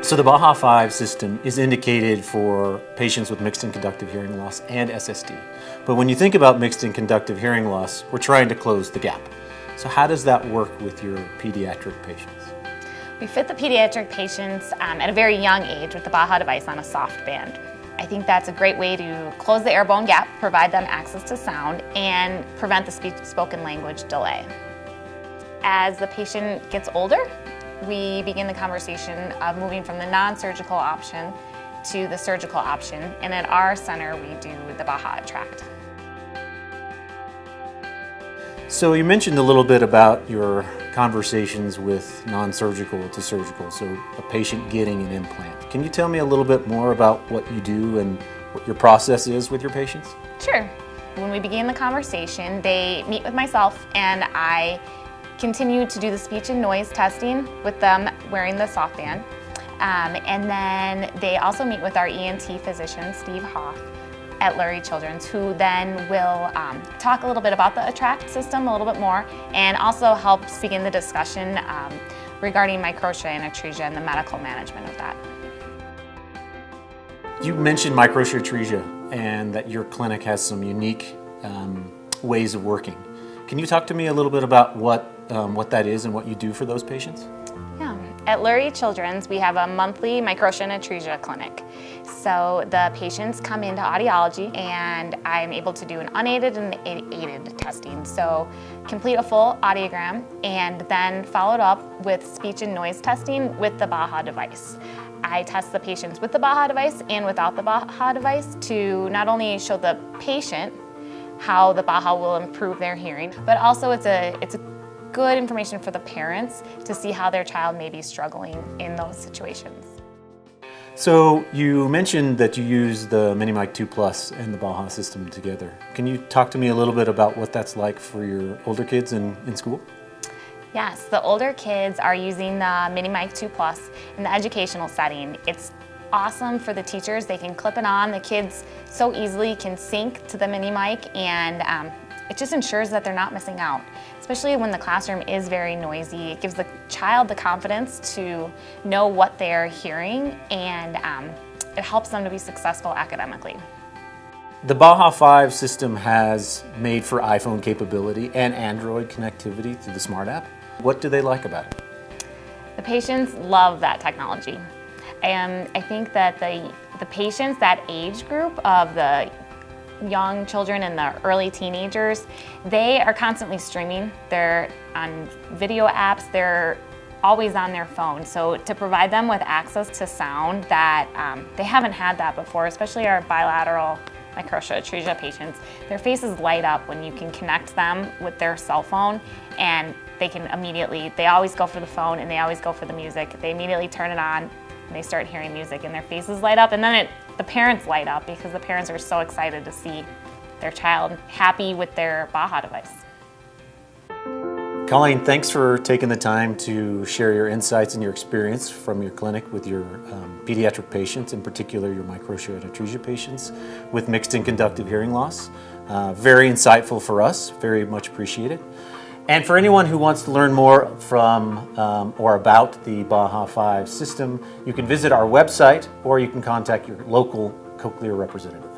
So the Baha 5 system is indicated for patients with mixed and conductive hearing loss and SSD. But when you think about mixed and conductive hearing loss, we're trying to close the gap. So how does that work with your pediatric patients? We fit the pediatric patients at a very young age with the Baha device on a soft band. I think that's a great way to close the air-bone gap, provide them access to sound, and prevent the speech-spoken language delay. As the patient gets older, we begin the conversation of moving from the non-surgical option to the surgical option, and at our center we do the Baha Attract. So you mentioned a little bit about your conversations with non-surgical to surgical, so a patient getting an implant. Can you tell me a little bit more about what you do and what your process is with your patients? Sure. When we begin the conversation, they meet with myself and I continue to do the speech and noise testing with them wearing the soft band. And then they also meet with our ENT physician, Steve Hoff, at Lurie Children's, who then will talk a little bit about the Attract system a little bit more and also helps begin the discussion regarding microtia and atresia and the medical management of that. You mentioned microtia atresia and that your clinic has some unique ways of working. Can you talk to me a little bit about what that is and what you do for those patients? Yeah. At Lurie Children's, we have a monthly microtia and atresia clinic. So the patients come into audiology and I'm able to do an unaided and aided testing. So complete a full audiogram and then followed up with speech and noise testing with the Baha device. I test the patients with the Baha device and without the Baha device to not only show the patient how the Baha will improve their hearing, but also it's a good information for the parents to see how their child may be struggling in those situations. So you mentioned that you use the MiniMic 2 Plus and the Baha System together. Can you talk to me a little bit about what that's like for your older kids in school? Yes, the older kids are using the MiniMic 2 Plus in the educational setting. It's awesome for the teachers. They can clip it on. The kids so easily can sync to the MiniMic, and it just ensures that they're not missing out, especially when the classroom is very noisy. It gives the child the confidence to know what they're hearing, and it helps them to be successful academically. The Baha 5 system has made for iPhone capability and Android connectivity through the Smart app. What do they like about it? The patients love that technology. And I think that the patients, that age group of the young children and the early teenagers, they are constantly streaming. They're on video apps, they're always on their phone. So to provide them with access to sound that they haven't had that before, especially our bilateral microtia atresia patients, their faces light up when you can connect them with their cell phone, and they can immediately, they always go for the phone and they always go for the music. They immediately turn it on and they start hearing music and their faces light up, and then the parents light up because the parents are so excited to see their child happy with their Baha device. Colleen, thanks for taking the time to share your insights and your experience from your clinic with your pediatric patients, in particular your microtia and atresia patients with mixed and conductive hearing loss. Very insightful for us, very much appreciated. And for anyone who wants to learn more from or about the Baha 5 system, you can visit our website or you can contact your local Cochlear representative.